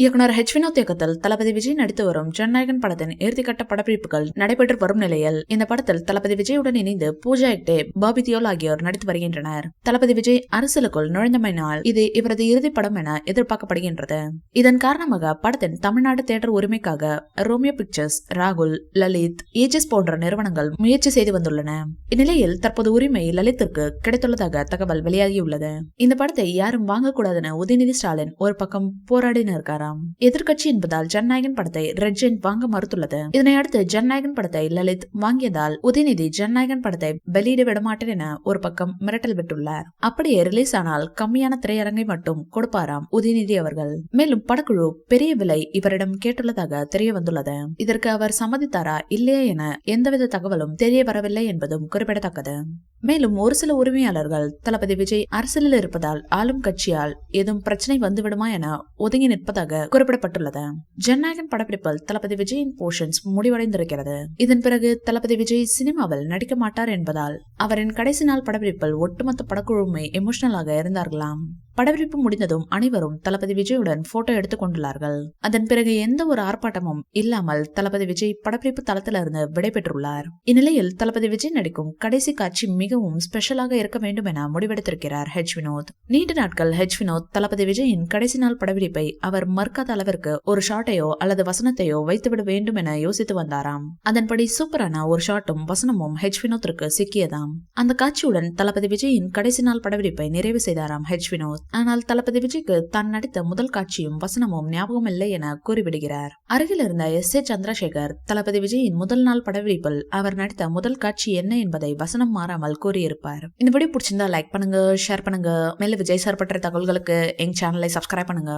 இயக்குனர் ஹெச் வினோத் இயக்கத்தில் தளபதி விஜய் நடித்து வரும் ஜனநாயகன் படத்தின் இறுதிக்கட்ட படப்பிடிப்புகள் நடைபெற்று வரும் நிலையில் இந்த படத்தில் தளபதி விஜயுடன் இணைந்து பூஜா ஹெக்டே, பாபி தியோல் ஆகியோர் நடித்து வருகின்றனர். தளபதி விஜய் அரசியலுக்குள் நுழைந்தமையினால் இது இவரது இறுதி படம் என எதிர்பார்க்கப்படுகின்றது. இதன் காரணமாக படத்தின் தமிழ்நாடு தியேட்டர் உரிமைக்காக ரோமியோ பிக்சர்ஸ், ராகுல், லலித், ஏஜஸ் போன்ற நிறுவனங்கள் முயற்சி செய்து வந்துள்ளன. இந்நிலையில் தற்போது உரிமை லலித்திற்கு கிடைத்துள்ளதாக தகவல் வெளியாகியுள்ளது. இந்த படத்தை யாரும் வாங்கக்கூடாதுன்னு உதயநிதி ஸ்டாலின் ஒரு பக்கம் போராடின இருக்காராம். எதிர்கட்சி என்பதால் ஜனநாயகன் படத்தை ரெட் ஜெயின்ட் வாங்க மறுத்துள்ளது. இதனை அடுத்து ஜனநாயகன் படத்தை லலித் வாங்கியதால் உதயநிதி ஜனநாயகன் படத்தை வெளியிட விடமாட்டேன் என ஒரு பக்கம் மிரட்டல் விட்டுள்ளார். அப்படியே ரிலீஸ் ஆனால் கம்மியான திரையரங்கை மட்டும் கொடுப்பாராம் உதயநிதி அவர்கள். மேலும் படக்குழு பெரிய விலை இவரிடம் கேட்டுள்ளதாக தெரிய வந்துள்ளது. இதற்கு அவர் சம்மதித்தாரா இல்லையா என எந்தவித தகவலும் தெரிய வரவில்லை என்பதும் குறிப்பிடத்தக்கது. மேலும் ஒரு சில உரிமையாளர்கள் தளபதி விஜய் அரசியலில் இருப்பதால் ஆளும் கட்சியால் ஏதும் பிரச்சனை வந்துவிடுமா என ஒதுங்கி நிற்பதாக குறிப்பிடப்பட்டுள்ளது. ஜனநாயகன் படப்பிடிப்பில் தளபதி விஜயின் போர்ஷன்ஸ் முடிவடைந்திருக்கிறது. இதன் பிறகு தளபதி விஜய் சினிமாவில் நடிக்க மாட்டார் என்பதால் அவரின் கடைசி நாள் படப்பிடிப்பில் ஒட்டுமொத்த படக்குழுவுமே எமோஷனலாக இருந்தார்களாம். படப்பிடிப்பு முடிந்ததும் அனைவரும் தளபதி விஜயுடன் போட்டோ எடுத்துக் கொண்டுள்ளார்கள். அதன் பிறகு எந்த ஒரு ஆர்ப்பாட்டமும் இல்லாமல் தளபதி விஜய் படப்பிடிப்பு தளத்திலிருந்து விடைபெற்றுள்ளார். இந்நிலையில் தளபதி விஜய் நடிக்கும் கடைசி காட்சி மிகவும் ஸ்பெஷலாக இருக்க வேண்டும் என முடிவெடுத்திருக்கிறார் ஹெச் வினோத். நீண்ட நாட்கள் ஹெச் வினோத் தளபதி விஜயின் கடைசி நாள் படப்பிடிப்பை அவர் மறுக்காத அளவிற்கு ஒரு ஷாட்டையோ அல்லது வசனத்தையோ வைத்துவிட வேண்டும் என யோசித்து வந்தாராம். அதன்படி சூப்பரான ஒரு ஷாட்டும் வசனமும் ஹெச் வினோத்திற்கு சிக்கியதாம். அந்த காட்சியுடன் தளபதி விஜயின் கடைசி நாள் படப்பிடிப்பை நிறைவு செய்தாராம் ஹெச் வினோத். ஆனால் தளபதி விஜய்க்கு தான் நடித்த முதல் காட்சியும் வசனமும் ஞாபகம் இல்லை என கூறிவிடுகிறார். அருகில் இருந்த S.A. சந்திரசேகர் தளபதி விஜயின் முதல் நாள் படப்பிடிப்பில் அவர் நடித்த முதல் காட்சி என்ன என்பதை வசனம் மாறாமல் கூறியிருப்பார். இந்த வீடியோ பிடிச்சிருந்தா லைக் பண்ணுங்க, ஷேர் பண்ணுங்க. மேலும் விஜய் சார் பற்றிய தகவல்களுக்கு எங்க சேனலை சப்ஸ்கிரைப் பண்ணுங்க.